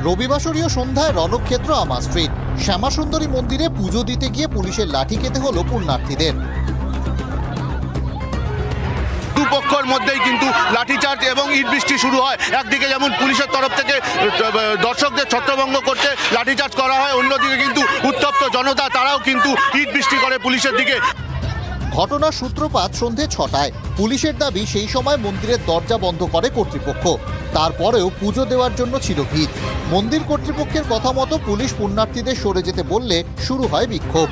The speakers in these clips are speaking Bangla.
রবিবাসরীয় সন্ধ্যায় রণক্ষেত্র আমা স্ট্রিট শ্যামাসুন্দরী মন্দিরে পুজো দিতে গিয়ে পুলিশের লাঠি খেতে হলো পুণ্যার্থীদের। দুপক্ষের মধ্যেই কিন্তু লাঠিচার্জ এবং ইট বৃষ্টি শুরু হয়। একদিকে যেমন পুলিশের তরফ থেকে দর্শকদের ছত্রভঙ্গ করতে লাঠিচার্জ করা হয়, অন্যদিকে কিন্তু উত্তপ্ত জনতা তারাও কিন্তু ইট বৃষ্টি করে পুলিশের দিকে। ঘটনার সূত্রপাত সন্ধে 6টায়। পুলিশের দাবি সেই সময় মন্দিরের দরজা বন্ধ করে কর্তৃপক্ষ। তারপরেও পুজো দেওয়ার জন্য ছিল ভিড়। মন্দির কর্তৃপক্ষের কথা মতো পুলিশ পুণ্যার্থীদের সরে যেতে বললে শুরু হয় বিক্ষোভ।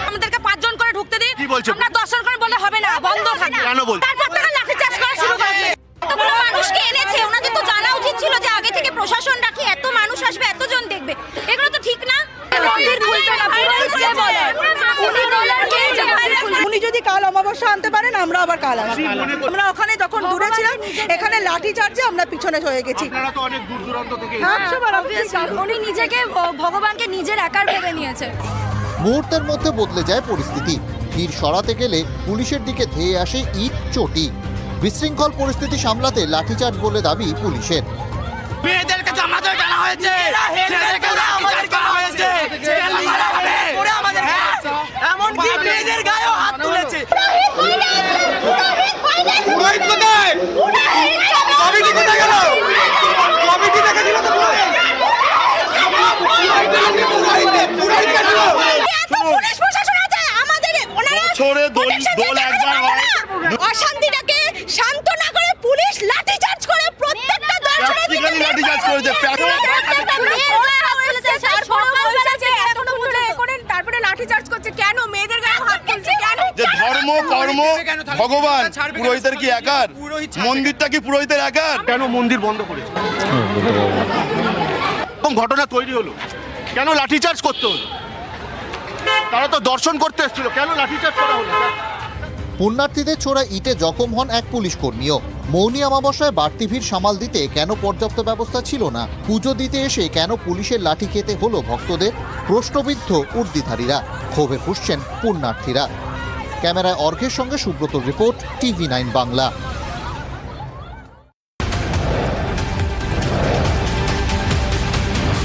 আমাদেরকে 5 জন করে ঢুকতে দিন, কি বলছো? আমরা 10 জন করে বলে হবে না, বন্ধ থাকবে। কেন বলছো? তারপর থেকে লাঠিচার্জ করা শুরু করে দিয়েছে। এতগুলো মানুষকে এনেছে, ওনাদের তো জানা উচিত ছিল যে আগে থেকে প্রশাসন রাখি, এত মানুষ আসবে, এতজন দেখবে, এগুলো তো ঠিক না। মন্দির খুলবে না, কে বলে? উনি যদি কাল অমাবস্যা আনতে পারেন, আমরা আবার কাল আসবো। আমরা ওখানে যখন দূরে ছিলাম, এখানে লাঠি চার্জে আমরা পিছনে হয়ে গেছি। আপনারা তো অনেক দূর দূরান্ত থেকে উনি নিজেকে ভগবানকে নিজের একার ভেবে নিয়েছে। মুহূর্তের মধ্যে বদলে যায় পরিস্থিতি। ভিড় সরাতে গেলে পুলিশের দিকে ধেয়ে আসে ইট চটি। বিশৃঙ্খল পরিস্থিতি সামলাতে লাঠিচার্জ বলে দাবি পুলিশের। মেয়েদেরকে জামাতে জানা হয়েছে, ছেলেদেরকে লাঠিচার্জ করা হয়েছে, জেল মারা হবে ওরে আমাদের। এমন কি মেয়েদের গায়েও হাত তুলেছে। পুরোহিত কোথায়? কমিটি কোথায় গেল? কমিটি দেখে দিল তো পুরোহিত গেল। পুলিশ প্রশাসন আছে আমাদের, ওনারা বছরে দোল একবার হয়। অশান্তিটাকে শান্ত না করে পুলিশ লাঠিচার্জ করে প্রত্যেকটা দর্শকের দিকে লাঠিচার্জ করেছে। তারপরে লাঠিচার্জ করছে কেন? মেয়েদের গায়ে হাত তুলছে কেন? যে ধর্ম কর্ম ভগবান, পুরোহিতের কি একার? মন্দিরটা কি পুরোহিতের একার? কেন মন্দির বন্ধ করেছে? এবং ঘটনা তৈরি হলো, কেন লাঠিচার্জ করতে হলো? তারা তো দর্শন করতে এসেছিল, কেন লাঠিচার্জ করা হলো? পুণ্যার্থীদের ছোড়া ইটে জখম হন এক পুলিশ কর্মীও। মৌনী অমাবস্যায় বাড়তি ভিড় সামাল দিতে কেন পর্যাপ্ত ব্যবস্থা ছিল না? পুজো দিতে এসে কেন পুলিশের লাঠি খেতে হলো ভক্তদের? প্রশ্নবিদ্ধ উর্দিধারীরা, ক্ষোভে ফুঁসছেন পুণ্যার্থীরা। ক্যামেরায় অর্ঘের সঙ্গে সুব্রতর রিপোর্ট, TV9 বাংলা।